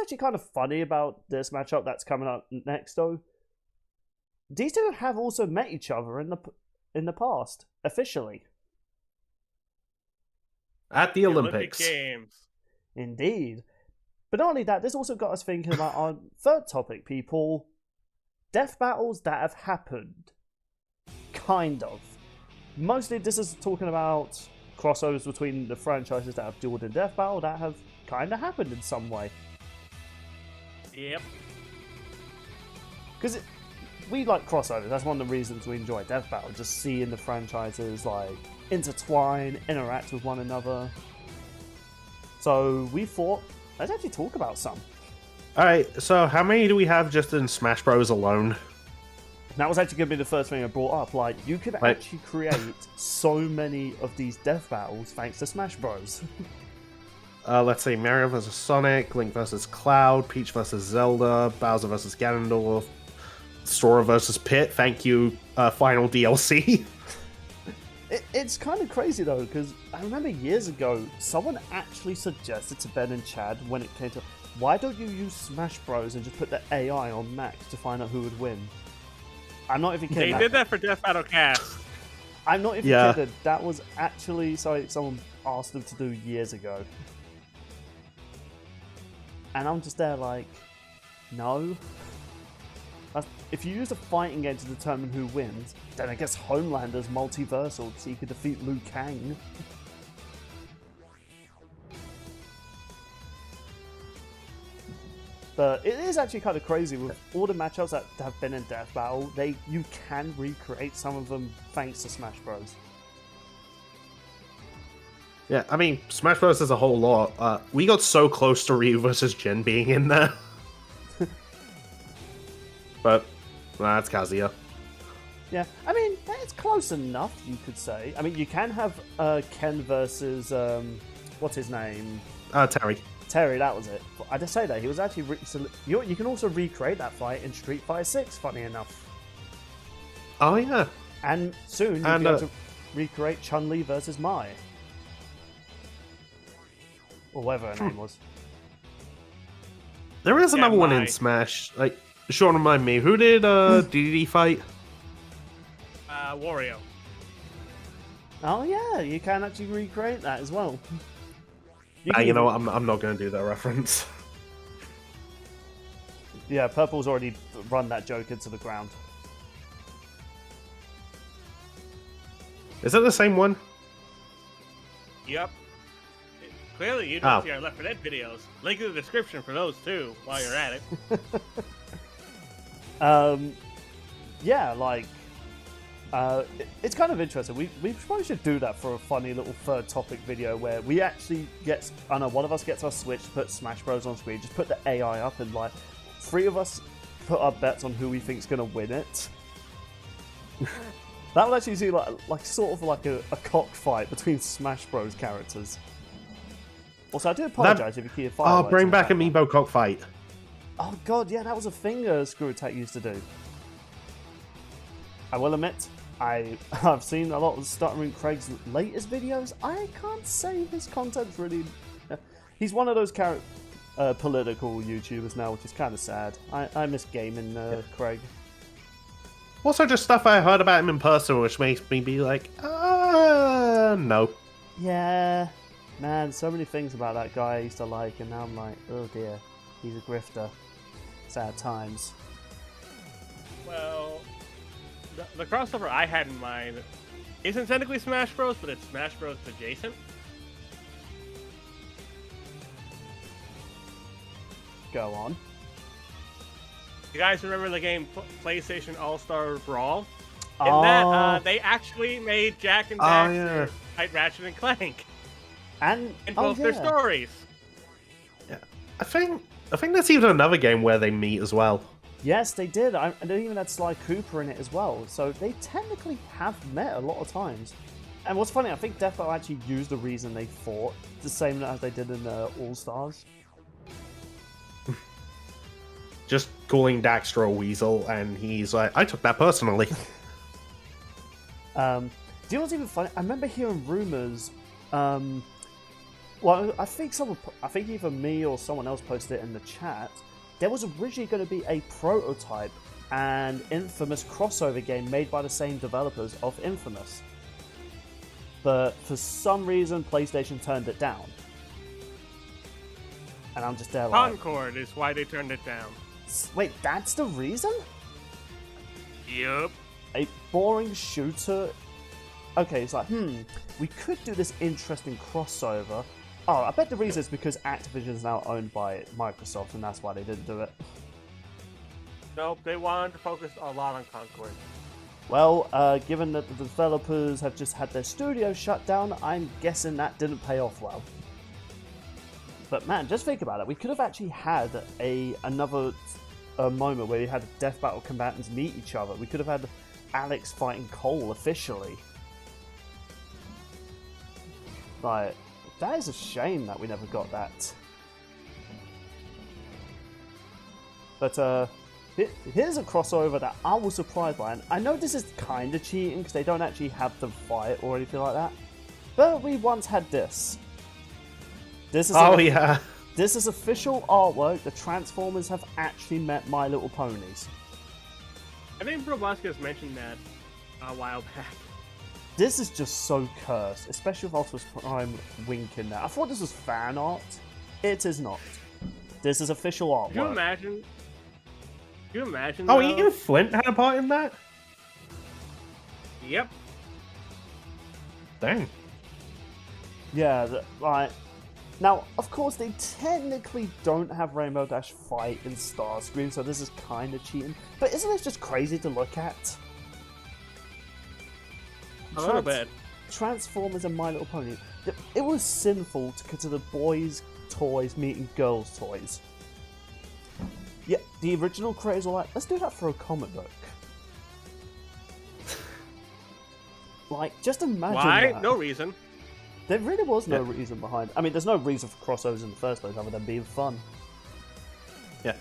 actually kind of funny about this matchup that's coming up next, though? These two have also met each other in the past, officially. At the Olympics. Games. Indeed. But not only that, this also got us thinking about our third topic, people. Death battles that have happened. Kind of. Mostly this is talking about crossovers between the franchises that have dueled in death battle that have kind of happened in some way. Yep. Because we like crossovers. That's one of the reasons we enjoy death battle. Just seeing the franchises like intertwine, interact with one another. So we thought, let's actually talk about some. Alright, so how many do we have just in Smash Bros. Alone? That was actually going to be the first thing I brought up. Like, you could actually create so many of these death battles thanks to Smash Bros. Let's see, Mario vs. Sonic, Link vs. Cloud, Peach vs. Zelda, Bowser vs. Ganondorf, Sora vs. Pit. Thank you, final DLC. It's kind of crazy, though, because I remember years ago, someone actually suggested to Ben and Chad when it came to, why don't you use Smash Bros. And just put the AI on max to find out who would win? I'm not even kidding. They did that for Death Battle Cast. I'm not even kidding. That was actually something someone asked them to do years ago. And I'm just there like, no. If you use a fighting game to determine who wins, then I guess Homelander's multiversal so you could defeat Liu Kang. But it is actually kind of crazy with all the matchups that have been in Death Battle. You can recreate some of them thanks to Smash Bros. Yeah, I mean, Smash Bros. Is a whole lot. We got so close to Ryu versus Jin being in there. But, that's Kazuya. Yeah, I mean, it's close enough, you could say. I mean, you can have Ken versus, what's his name? Terry. Terry, that was it. But I just say that he was actually. You can also recreate that fight in Street Fighter 6. Funny enough. Oh yeah. And soon you'll be able to recreate Chun-Li versus Mai, or whatever her name was. There is another one Mai. in Smash. Like, Sean, remind me, who did DDD fight? Wario. Oh yeah, you can actually recreate that as well. You know what? I'm not going to do that reference. Yeah, Purple's already run that joke into the ground. Is that the same one? Yep. Clearly, you don't see our Left 4 Dead videos. Link in the description for those too, while you're at it. Yeah, like, it's kind of interesting. We probably should do that for a funny little third topic video where we actually one of us gets our Switch, put Smash Bros on screen, just put the AI up, and like 3 of us put our bets on who we think's gonna win it. That would actually see like sort of like a cockfight between Smash Bros characters. Also, I do apologize if you hear fire. Oh, bring back Amiibo cockfight. Oh god, yeah, that was a thing Screw Attack used to do. I will admit, I've seen a lot of Stuttering Craig's latest videos. I can't say his content's really... He's one of those political YouTubers now, which is kind of sad. I miss gaming Craig. Also, just stuff I heard about him in person, which makes me be like, no. Yeah, man, so many things about that guy I used to like, and now I'm like, oh dear, he's a grifter. Sad times. Well, the crossover I had in mind isn't technically Smash Bros, but it's Smash Bros adjacent. Go on. You guys remember the game PlayStation All-Star Brawl? In that, they actually made Jack and Daxter fight Ratchet and Clank. And in both their stories. Yeah, I think there's even another game where they meet as well. Yes, they did. And they even had Sly Cooper in it as well. So they technically have met a lot of times. And what's funny, I think Death Battle actually used the reason they fought the same as they did in All Stars. Just calling Daxter a weasel, and he's like, I took that personally. Do you know what's even funny? I remember hearing rumors. Well, I think either me or someone else posted it in the chat. There was originally going to be a prototype and Infamous crossover game made by the same developers of Infamous. But for some reason, PlayStation turned it down. And I'm just there like... Concord is why they turned it down. Wait, that's the reason? Yup. A boring shooter... Okay, it's like, we could do this interesting crossover. Oh, I bet the reason is because Activision is now owned by Microsoft, and that's why they didn't do it. Nope, they wanted to focus a lot on Concord. Well, given that the developers have just had their studio shut down, I'm guessing that didn't pay off well. But man, just think about it. We could have actually had another moment where we had Death Battle combatants meet each other. We could have had Alex fighting Cole officially. Like, that is a shame that we never got that. But here's a crossover that I was surprised by. And I know this is kind of cheating because they don't actually have them fight or anything like that. But we once had this. This is This is official artwork. The Transformers have actually met My Little Ponies. I think BlueSky has mentioned that a while back. This is just so cursed, especially with Optimus Prime winking there. I thought this was fan art. It is not. This is official artwork. Can you imagine? Oh, Ian Flint had a part in that? Yep. Dang. Yeah, right. Now, of course, they technically don't have Rainbow Dash fight in Starscream, so this is kind of cheating. But isn't it just crazy to look at? A little bit. Transformers and My Little Pony. It was sinful to consider boys' toys meeting girls' toys. Yeah, the original creators were like, let's do that for a comic book. Like, just imagine Why? that. No reason. There really was no reason behind. I mean, there's no reason for crossovers in the first place other than being fun. Yeah.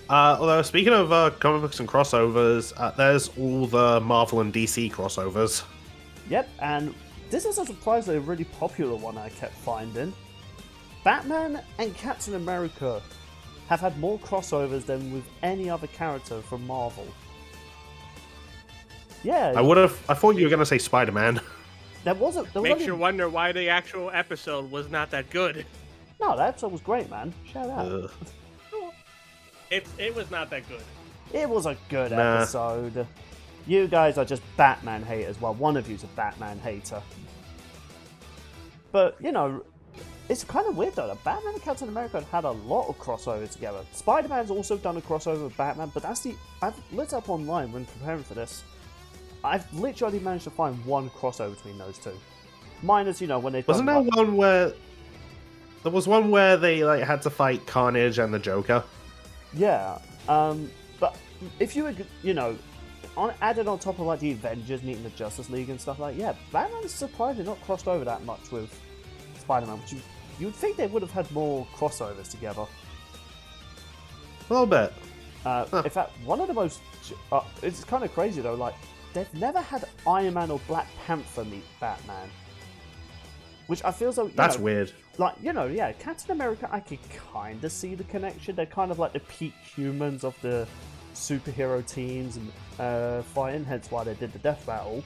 Although, speaking of comic books and crossovers, there's all the Marvel and DC crossovers. Yep, and this is a surprisingly really popular one I kept finding. Batman and Captain America have had more crossovers than with any other character from Marvel. Yeah. I thought you were going to say Spider-Man. Makes you wonder why the actual episode was not that good. No, that episode was great, man. Shout out. It was not that good. It was a good episode. You guys are just Batman haters. Well, one of you's a Batman hater. But, you know, it's kind of weird though that Batman and Captain America have had a lot of crossovers together. Spider-Man's also done a crossover with Batman, but I've looked up online when preparing for this. I've literally managed to find one crossover between those two. Minus, you know, when they... Wasn't there one where... There was one where they like had to fight Carnage and the Joker? Yeah, but if you would, you know, added on top of like the Avengers meeting the Justice League and stuff like that, yeah, Batman's surprisingly not crossed over that much with Spider-Man, which you would think they would have had more crossovers together. A little bit. In fact, one of the most... it's kind of crazy though, like, they've never had Iron Man or Black Panther meet Batman. Which I feel so... That's weird. Like, you know, yeah, Captain America, I could kind of see the connection. They're kind of like the peak humans of the superhero teams and fighting, hence why they did the Death Battle.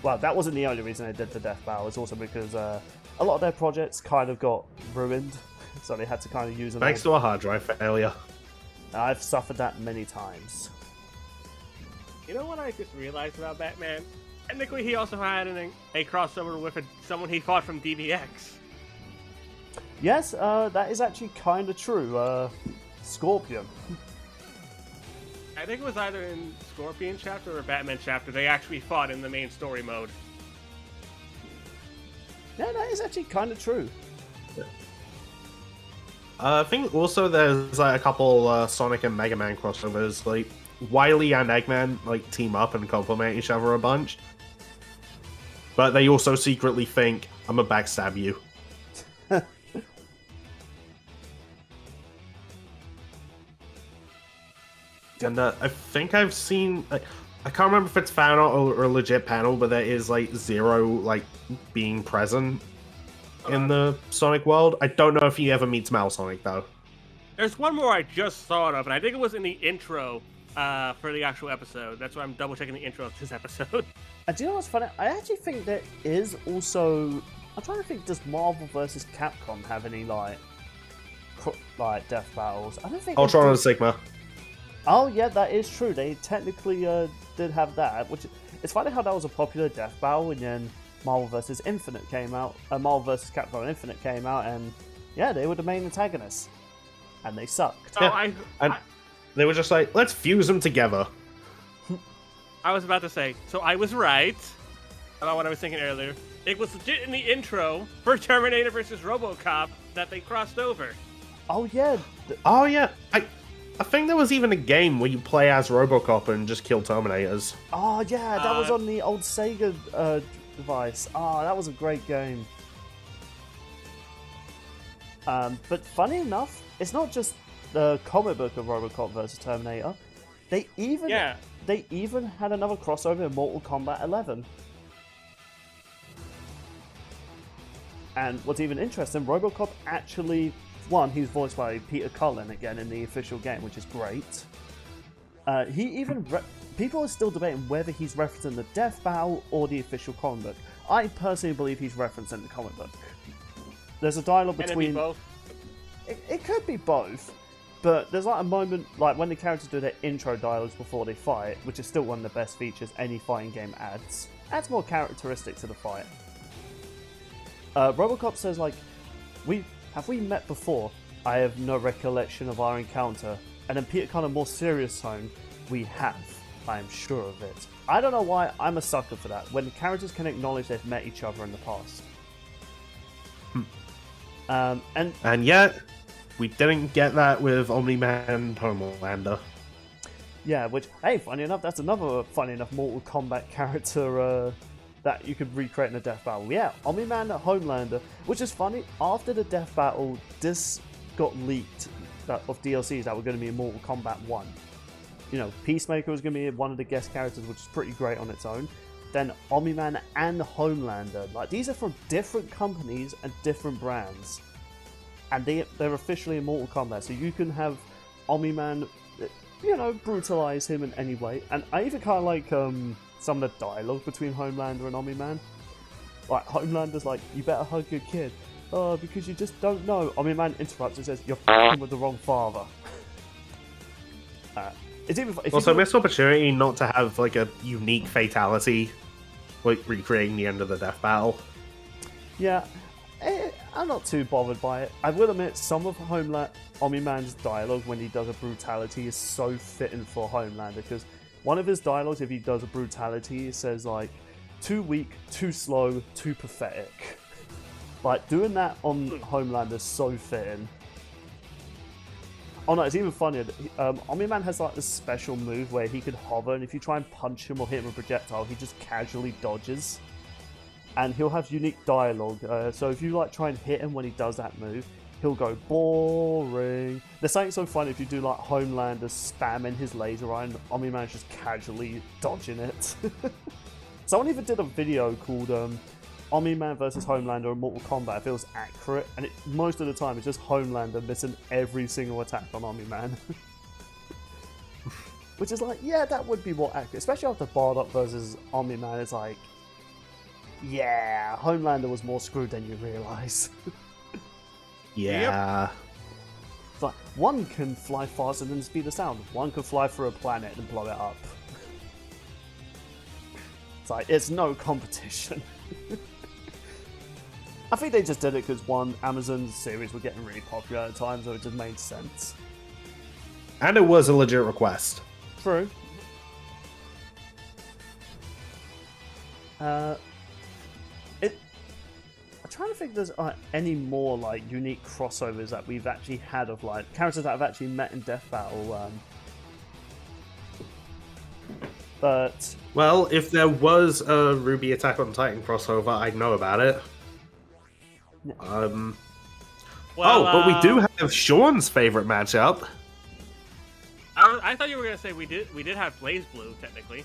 Well, that wasn't the only reason they did the Death Battle. It's also because a lot of their projects kind of got ruined, so they had to kind of use them. Thanks to a hard drive failure. I've suffered that many times. You know what I just realized about Batman? Technically, he also had a crossover with someone he fought from DBX. Yes, that is actually kind of true. Scorpion. I think it was either in Scorpion chapter or Batman chapter. They actually fought in the main story mode. Yeah, that is actually kind of true. Yeah. I think also there's like a couple Sonic and Mega Man crossovers. Like Wily and Eggman like team up and complement each other a bunch. But they also secretly think, I'm gonna backstab you. And I think I've seen... I can't remember if it's fan art or a legit panel, but there is like Zero like being present. in the Sonic world. I don't know if he ever meets Mal Sonic though. There's one more I just thought of, and I think it was in the intro for the actual episode. That's why I'm double checking the intro of this episode. And do you know what's funny? I actually think there is also. I'm trying to think. Does Marvel vs. Capcom have any like death battles? I don't think. Ultron and Sigma. Oh yeah, that is true. They technically did have that, which it's funny how that was a popular death battle, and then Marvel vs. Infinite came out. Marvel vs. Capcom Infinite came out, and yeah, they were the main antagonists, and they sucked. Yeah. They were just like, let's fuse them together. I was about to say, so I was right about what I was thinking earlier. It was legit in the intro for Terminator vs. RoboCop that they crossed over. Oh yeah. Oh yeah. I think there was even a game where you play as RoboCop and just kill Terminators. Oh yeah, that was on the old Sega device. Oh, that was a great game. But funny enough, it's not just the comic book of RoboCop versus Terminator. They even had another crossover in Mortal Kombat 11. And what's even interesting, RoboCop actually, he's voiced by Peter Cullen again in the official game, which is great. People are still debating whether he's referencing the death battle or the official comic book. I personally believe he's referencing the comic book. There's a dialogue between. Can it be both? It could be both, but there's like a moment, like when the characters do their intro dialogues before they fight, which is still one of the best features any fighting game adds. Adds more characteristics to the fight. RoboCop says like, have we met before? I have no recollection of our encounter. And then Peter Cullen, more serious tone, we have. I am sure of it. I don't know why I'm a sucker for that. When the characters can acknowledge they've met each other in the past. And yet, we didn't get that with Omni-Man and Homelander. Yeah, which, hey, funny enough, that's another funny enough Mortal Kombat character that you could recreate in a death battle. Yeah, Omni-Man and Homelander, which is funny, after the death battle, this got leaked of DLCs that were going to be in Mortal Kombat 1. You know, Peacemaker was going to be one of the guest characters, which is pretty great on its own. Then Omni-Man and Homelander. Like, these are from different companies and different brands. And they're officially in Mortal Kombat. So you can have Omni-Man, you know, brutalize him in any way. And I even kind of like some of the dialogue between Homelander and Omni-Man. Like, Homelander's like, you better hug your kid. Oh, because you just don't know. Omni-Man interrupts and says, you're f***ing with the wrong father. It's even, also, missed opportunity not to have like a unique fatality, like recreating the end of the death battle. Yeah, I'm not too bothered by it. I will admit, some of Omni-Man's dialogue when he does a brutality is so fitting for Homelander, because one of his dialogues, if he does a brutality, he says like, too weak, too slow, too pathetic. Like, doing that on Homelander is so fitting. Oh no, it's even funnier. Omni-Man has like this special move where he could hover, and if you try and punch him or hit him with a projectile, he just casually dodges. And he'll have unique dialogue. So if you like try and hit him when he does that move, he'll go boring. There's something so funny if you do like Homelander spamming his laser eye, and Omni-Man's just casually dodging it. Someone even did a video called Omni-Man versus Homelander in Mortal Kombat. It feels accurate, and most of the time it's just Homelander missing every single attack on Omni-Man. Which is like, yeah, that would be more accurate, especially after Bardock versus Omni-Man. It's like, yeah, Homelander was more screwed than you realise. Yeah. It's like, one can fly faster than the speed of sound. One can fly through a planet and blow it up. It's like, it's no competition. I think they just did it because Amazon series were getting really popular at the time, so it just made sense. And it was a legit request. True. I'm trying to think if there's any more like unique crossovers that we've actually had of like characters that have actually met in Death Battle. But well, if there was a Ruby Attack on Titan crossover, I'd know about it. Well, but we do have Sean's favorite matchup. I thought you were gonna say we did have Blaze Blue technically.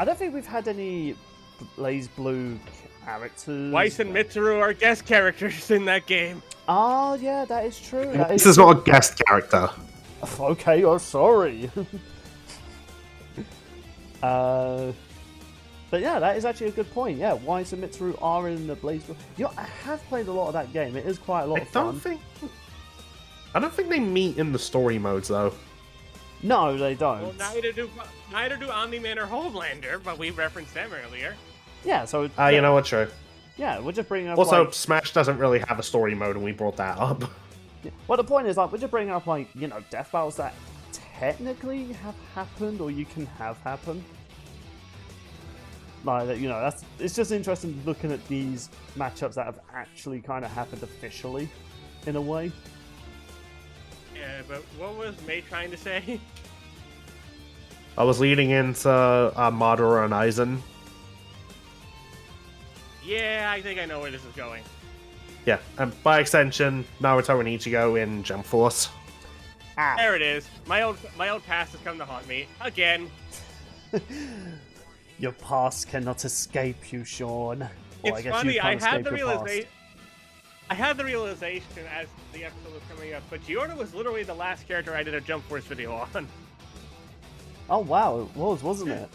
I don't think we've had any Blaze Blue characters. Weiss and Mitsuru are guest characters in that game. Oh, yeah, that is true. This is not a guest character. Okay, oh, sorry. But yeah, that is actually a good point. Yeah, Weiss and Mitsuru are in the Blaze Blue. You know, I have played a lot of that game. It is quite a lot of fun. I don't think they meet in the story modes, though. No, they don't. Well, neither do Omni-Man or Homelander, but we referenced them earlier. Yeah, so... You know what, true. Yeah, we're just bringing up, Also, like... Smash doesn't really have a story mode, and we brought that up. Yeah. Well, the point is, like, we're just bringing up, like, you know, death battles that technically have happened, or you can have happened. Like, you know, it's just interesting looking at these matchups that have actually kind of happened officially, in a way. Yeah, but what was May trying to say? I was leading into Madara and Aizen. Yeah, I think I know where this is going. Yeah, and by extension, Naruto and Ichigo in Jump Force. Ah. There it is. My old past has come to haunt me again. Your past cannot escape you, Sean. Well, It's I guess funny. you I can't had escape the your past. realization. I had the realization as the episode was coming up, but Giorno was literally the last character I did a Jump Force video on. Oh wow, it was, wasn't it?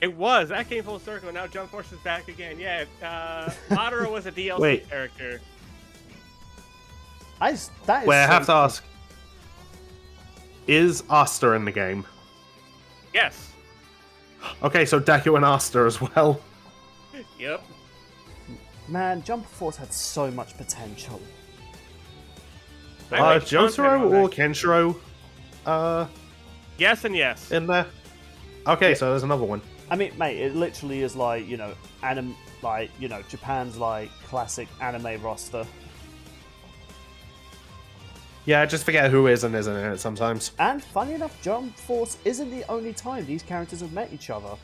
It was. That came full circle, and now Jump Force is back again. Yeah, Madara was a DLC character. That is Wait, so I have to cool. ask. Is Asta in the game? Yes. Okay, so Deku and Asta as well. Yep. Man, Jump Force had so much potential. I like Jotaro content or on Kenshiro Yes and yes. in there? Okay, so there's another one. I mean, mate, it literally is like, you know, Japan's like classic anime roster. Yeah, just forget who is and isn't in it sometimes. And funny enough, Jump Force isn't the only time these characters have met each other.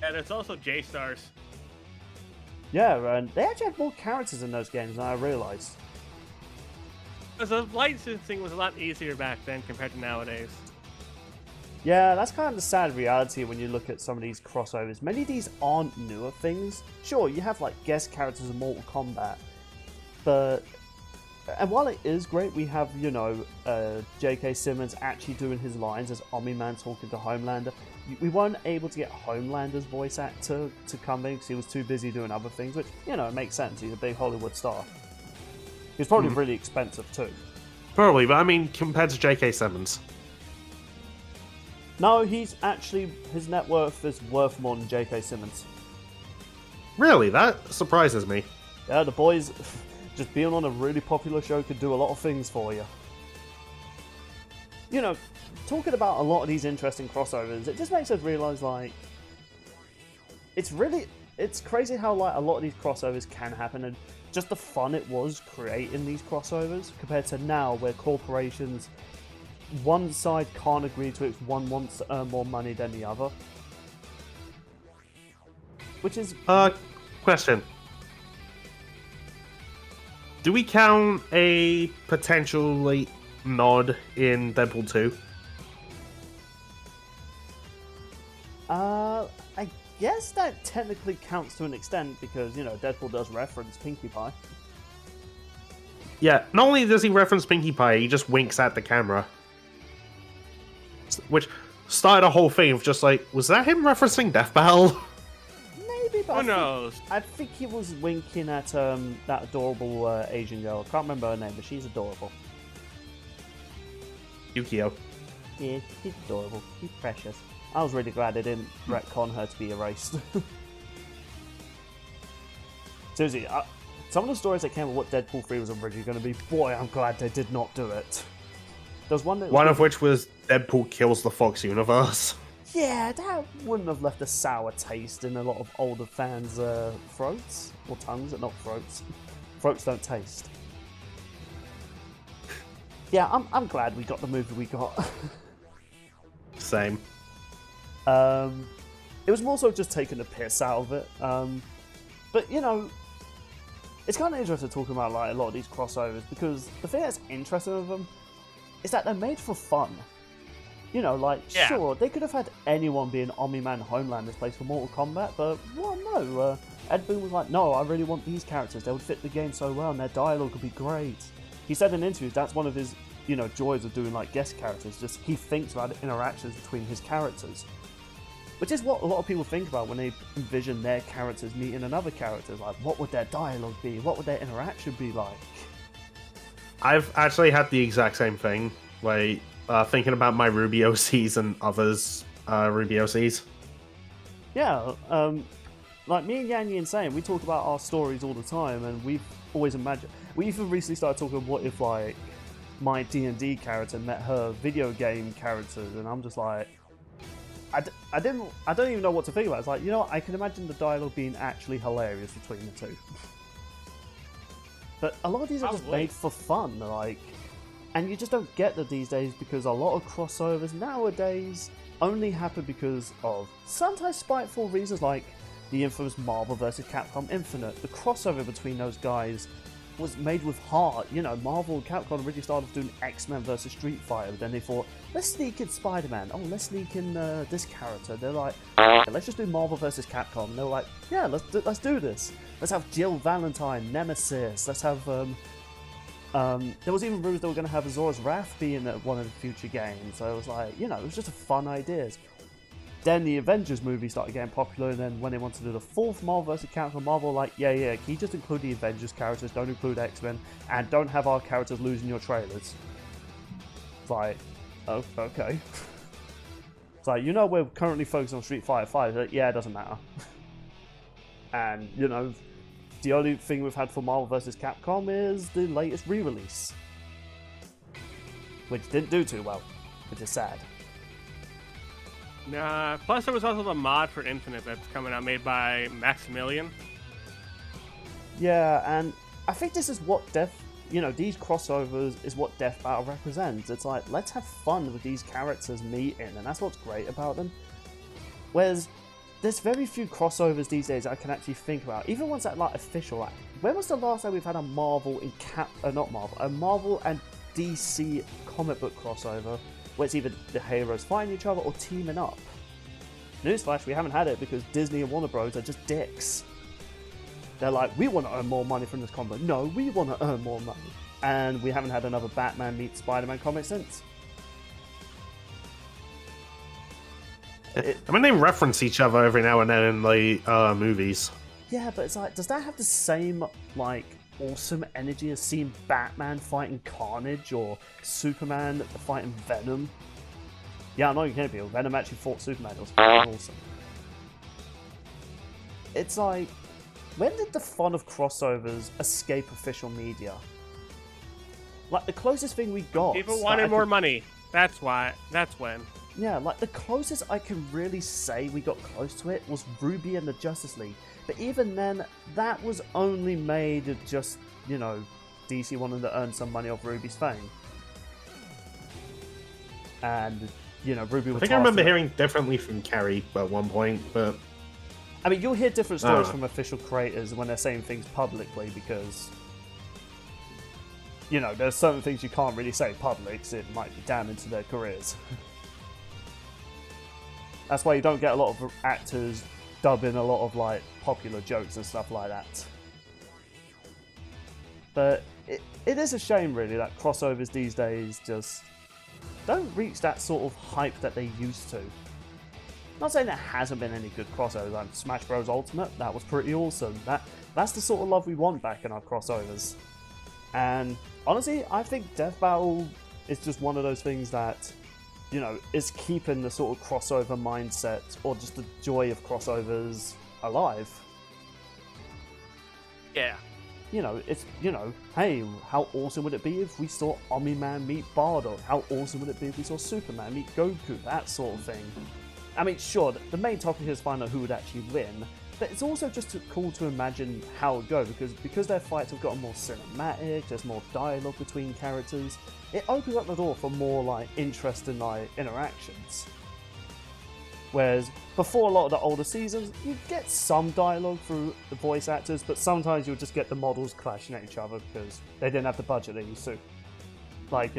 And it's also J-Stars. Yeah, and they actually had more characters in those games than I realized. Because the licensing was a lot easier back then compared to nowadays. Yeah, that's kind of the sad reality when you look at some of these crossovers. Many of these aren't newer things. Sure, you have like guest characters in Mortal Kombat, but... And while it is great, we have, you know, J.K. Simmons actually doing his lines as Omni-Man talking to Homelander. We weren't able to get Homelander's voice actor to come in because he was too busy doing other things, which, you know, it makes sense. He's a big Hollywood star. He's probably really expensive too. Probably, but I mean, compared to J.K. Simmons. No, he's actually, his net worth is worth more than J.K. Simmons. Really? That surprises me. Yeah, the boys, just being on a really popular show could do a lot of things for you. You know, talking about a lot of these interesting crossovers, it just makes us realize, like, it's crazy how, like, a lot of these crossovers can happen, and just the fun it was creating these crossovers compared to now, where corporations, one side can't agree to it, one wants to earn more money than the other. Which is... Question. Do we count a potential late nod in Deadpool 2? I guess that technically counts to an extent because, you know, Deadpool does reference Pinkie Pie. Yeah, not only does he reference Pinkie Pie, he just winks at the camera. Which started a whole thing of just like, was that him referencing Death Battle? Maybe, but Who knows? I think he was winking at that adorable Asian girl. I can't remember her name, but she's adorable. Yukio. Yeah, she's adorable. She's precious. I was really glad they didn't retcon her to be erased. Seriously, some of the stories that came of what Deadpool 3 was originally going to be, boy, I'm glad they did not do it. There's one that... One of which was Deadpool kills the Fox universe. Yeah, that wouldn't have left a sour taste in a lot of older fans' throats. Or tongues, not throats. Throats don't taste. Yeah, I'm glad we got the movie we got. Same. It was more so just taking the piss out of it. But, you know, it's kind of interesting talking about like a lot of these crossovers because the thing that's interesting with them is that they're made for fun. You know, like, sure, they could have had anyone be an Omni-Man Homelander's place for Mortal Kombat, but, well, no. Ed Boon was like, no, I really want these characters. They would fit the game so well, and their dialogue would be great. He said in interviews that's one of his, you know, joys of doing, like, guest characters. Just he thinks about interactions between his characters. Which is what a lot of people think about when they envision their characters meeting another character. Like, what would their dialogue be? What would their interaction be like? I've actually had the exact same thing. Like, thinking about my Ruby OCs and others' Ruby OCs. Yeah, like me and Yanyi Insane, we talk about our stories all the time, and we've always imagined. We even recently started talking, what if like my D&D character met her video game characters, and I'm just like, I don't even know what to think about. It's like, you know what, I can imagine the dialogue being actually hilarious between the two. But a lot of these are just made for fun, like, and you just don't get that these days because a lot of crossovers nowadays only happen because of sometimes spiteful reasons, like the infamous Marvel vs. Capcom Infinite. The crossover between those guys was made with heart. You know, Marvel and Capcom originally started off doing X-Men versus Street Fighter, but then they thought, let's sneak in Spider-Man. Oh, let's sneak in this character. They're like, okay, let's just do Marvel vs. Capcom. And they were like, yeah, let's do this. Let's have Jill Valentine, Nemesis. Let's have there was even rumors they were going to have Azor's Wrath be in one of the future games. So it was like, you know, it was just a fun ideas. Then the Avengers movie started getting popular, and then when they wanted to do the fourth Marvel vs. Capcom, Marvel like, yeah, can you just include the Avengers characters, don't include X-Men, and don't have our characters losing your trailers. It's like, oh, okay. It's like, you know, we're currently focused on Street Fighter 5. Like, yeah, it doesn't matter. And, you know, the only thing we've had for Marvel vs. Capcom is the latest re-release, which didn't do too well, which is sad. Nah, plus there was also the mod for Infinite that's coming out, made by Maximilian. Yeah, and I think this is what these crossovers is what Death Battle represents. It's like, let's have fun with these characters meeting, and that's what's great about them. Whereas, there's very few crossovers these days I can actually think about, even ones that like official. Like, when was the last time we've had a Marvel a Marvel and DC comic book crossover, where it's either the heroes fighting each other or teaming up? Newsflash, we haven't had it because Disney and Warner Bros. Are just dicks. They're like, we want to earn more money from this comic. No, we want to earn more money. And we haven't had another Batman meets Spider-Man comic since. I mean, they reference each other every now and then in the movies. Yeah, but it's like, does that have the same, like, awesome energy as seeing Batman fighting Carnage or Superman fighting Venom? Yeah, I know you can't be. Venom actually fought Superman. It was awesome. It's like, when did the fun of crossovers escape official media? Like, the closest thing we got... People wanted more money. That's why. That's when. Yeah, like, the closest I can really say we got close to it was Ruby and the Justice League. But even then, that was only made just, you know, DC wanted to earn some money off Ruby's fame. And, you know, Ruby was... I think I remember hearing differently from Carrie at one point, but... I mean, you'll hear different stories from official creators when they're saying things publicly, because... You know, there's certain things you can't really say public, because it might be damning to their careers. That's why you don't get a lot of actors dubbing a lot of, like, popular jokes and stuff like that. But it is a shame, really, that crossovers these days just don't reach that sort of hype that they used to. Not saying there hasn't been any good crossovers, like Smash Bros. Ultimate, that was pretty awesome. That's the sort of love we want back in our crossovers. And honestly, I think Death Battle is just one of those things that, you know, is keeping the sort of crossover mindset or just the joy of crossovers alive. Yeah. You know, it's, you know, hey, how awesome would it be if we saw Omni-Man meet Bardock? How awesome would it be if we saw Superman meet Goku? That sort of thing. I mean, sure, the main topic is find out who would actually win, but it's also just cool to imagine how it would go, because their fights have gotten more cinematic, there's more dialogue between characters. It opens up the door for more, like, interesting, like, interactions. Whereas, before a lot of the older seasons, you'd get some dialogue through the voice actors, but sometimes you'll just get the models clashing at each other because they didn't have the budget they used to. Like,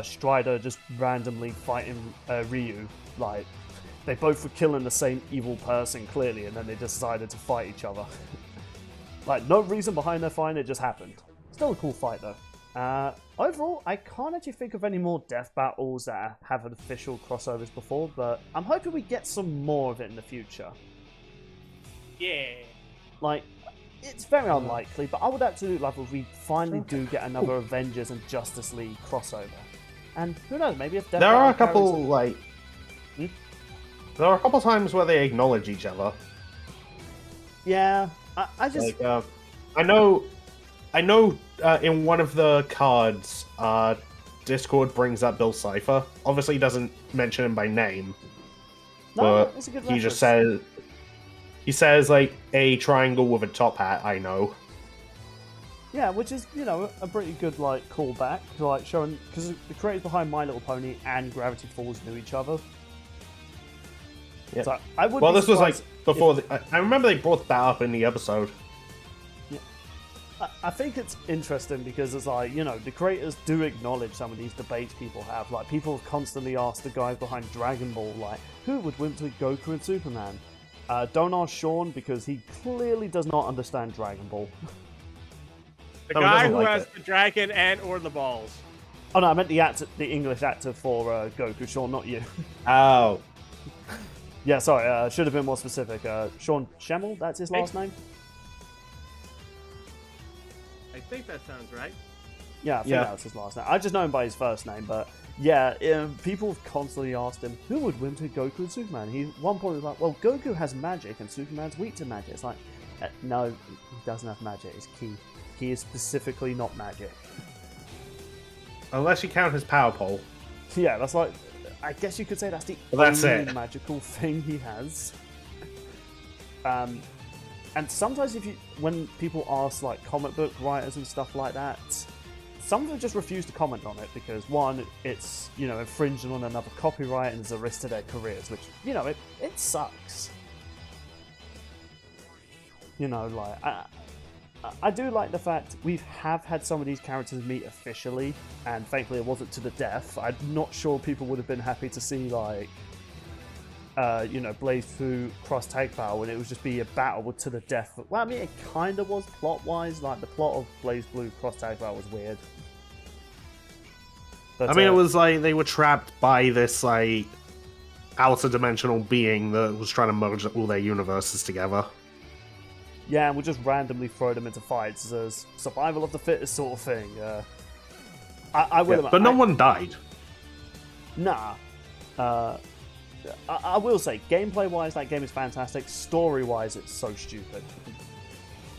Strider just randomly fighting Ryu. Like, they both were killing the same evil person, clearly, and then they decided to fight each other. Like, no reason behind their fight, it just happened. Still a cool fight, though. Overall, I can't actually think of any more death battles that have official crossovers before, but I'm hoping we get some more of it in the future. Yeah. Like, it's very unlikely, but I would absolutely love if we finally do get another Avengers and Justice League crossover. And who knows, maybe if there are a couple there are a couple times where they acknowledge each other. Yeah, I just I know in one of the cards, Discord brings up Bill Cipher. Obviously, he doesn't mention him by name, but it's a good he just says like a triangle with a top hat. I know. Yeah, which is a pretty good like callback, like showing because the creators behind My Little Pony and Gravity Falls knew each other. Yeah. So I would. Well, this was like before. I remember they brought that up in the episode. Yeah. I think it's interesting because it's like the creators do acknowledge some of these debates people have. Like people have constantly asked the guys behind Dragon Ball, like, who would win between Goku and Superman? Don't ask Sean because he clearly does not understand Dragon Ball. The guy who has the dragon and or the balls. Oh no, I meant the English actor for Goku, Sean, not you. Oh. Yeah, sorry, should have been more specific. Sean Schemmel, that's his last name? I think that sounds right. Yeah, I think that was his last name. I just know him by his first name, but yeah, people have constantly asked him, who would win between Goku and Superman? He at one point was like, well, Goku has magic and Superman's weak to magic. It's like, no, he doesn't have magic, it's Ki. He is specifically not magic. Unless you count his power pole. Yeah, that's like, I guess you could say that's the only magical thing he has. And sometimes when people ask like comic book writers and stuff like that, some of them just refuse to comment on it because one, it's infringing on another copyright and there's a risk to their careers, which it sucks. I do like the fact we have had some of these characters meet officially, and thankfully it wasn't to the death. I'm not sure people would have been happy to see like Blaze Blue cross tag battle and it would just be a battle to the death. Well, I mean, it kind of was plot-wise. Like, the plot of Blaze Blue cross tag battle was weird. But, I mean, it was like they were trapped by this like outer dimensional being that was trying to merge all their universes together. Yeah, and we'll just randomly throw them into fights as survival of the fittest sort of thing. I will admit, but no one died. Nah. I will say, gameplay-wise, that game is fantastic. Story-wise, it's so stupid.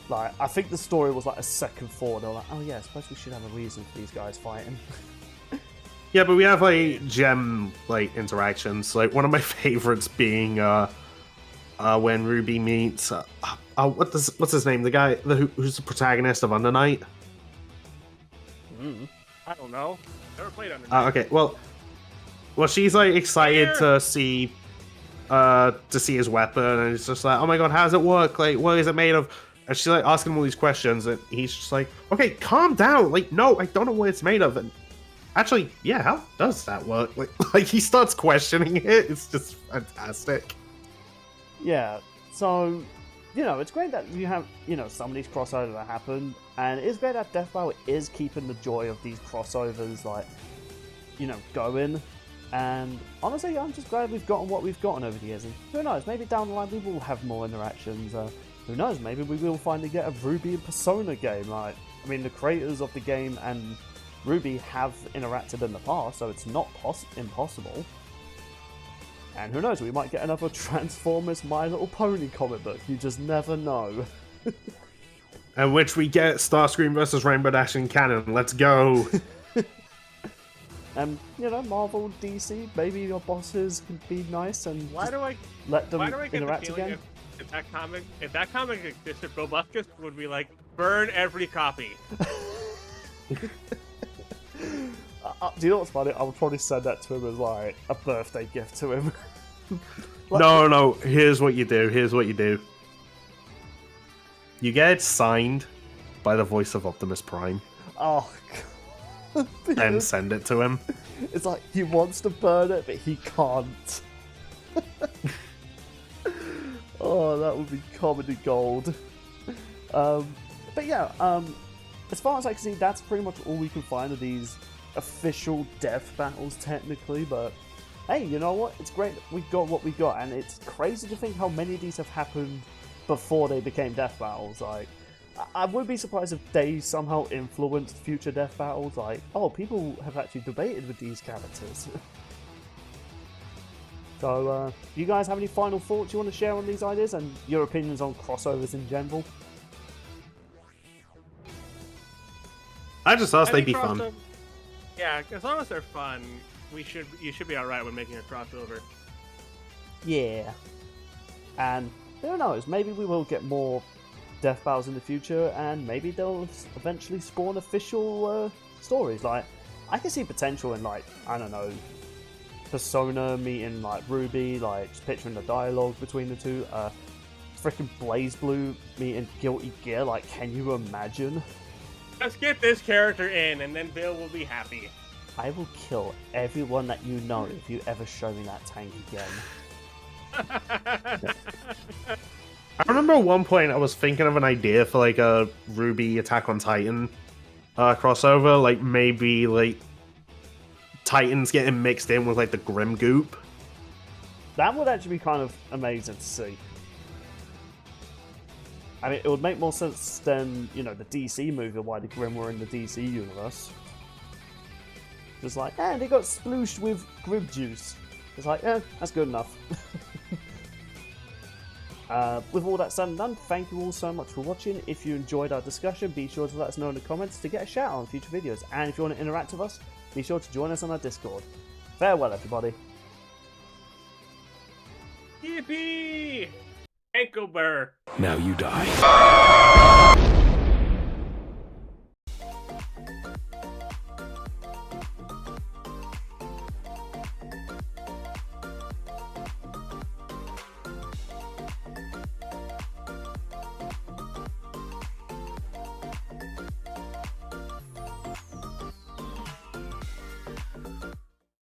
Like, I think the story was like a second forward. They were like, oh yeah, I suppose we should have a reason for these guys fighting. Yeah, but we have like gem like interactions. Like one of my favorites being when Ruby meets what's his name? The guy who's the protagonist of Under Night. I don't know. Never played Under Night. Okay, well, she's like excited to see his weapon, and it's just like, oh my god, how does it work? Like, what is it made of? And she's like asking him all these questions, and he's just like, okay, calm down. Like, no, I don't know what it's made of. And actually, yeah, how does that work? Like he starts questioning it. It's just fantastic. Yeah, so, it's great that you have, some of these crossovers that happen, and it's great that Death Battle is keeping the joy of these crossovers, like, going, and honestly, I'm just glad we've gotten what we've gotten over the years, and who knows, maybe down the line we will have more interactions, who knows, maybe we will finally get a Ruby and Persona game, like, I mean, the creators of the game and Ruby have interacted in the past, so it's not impossible. And who knows, we might get another Transformers My Little Pony comic book. You just never know. And which we get Starscream versus Rainbow Dash in canon. Let's go. And, Marvel, DC, maybe your bosses can be nice and let them interact again. If that comic existed, Bill Buskus would be like, burn every copy. Do you know what's funny? I would probably send that to him as like a birthday gift to him. No. Here's what you do. You get it signed by the voice of Optimus Prime. Oh, God. and send it to him. It's like he wants to burn it, but he can't. Oh, that would be comedy gold. But yeah, as far as I can see, that's pretty much all we can find of these official death battles, technically. But hey, you know what? It's great that we got what we got, and it's crazy to think how many of these have happened before they became death battles. Like, I would be surprised if they somehow influenced future death battles. Like, oh, people have actually debated with these characters. So, you guys have any final thoughts you want to share on these ideas and your opinions on crossovers in general? I just thought they'd be fun. Yeah, as long as they're fun, you should be alright with making a crossover. Yeah. And who knows, maybe we will get more death battles in the future, and maybe they'll eventually spawn official stories. Like, I can see potential in, like, I don't know, Persona meeting, like, Ruby, like, just picturing the dialogue between the two. Freaking BlazBlue meeting Guilty Gear, like, can you imagine? Let's get this character in, and then Bill will be happy. I will kill everyone that you know if you ever show me that tank again. I remember at one point I was thinking of an idea for like a Ruby Attack on Titan crossover, like maybe like Titans getting mixed in with like the Grim Goop. That would actually be kind of amazing to see. I mean, it would make more sense than, you know, the DC movie, why the Grim were in the DC universe. Just like, they got splooshed with Grim juice. It's like, that's good enough. With all that said and done, thank you all so much for watching. If you enjoyed our discussion, be sure to let us know in the comments to get a shout out on future videos. And if you want to interact with us, be sure to join us on our Discord. Farewell, everybody. Yippee! Ankle burr. Now you die.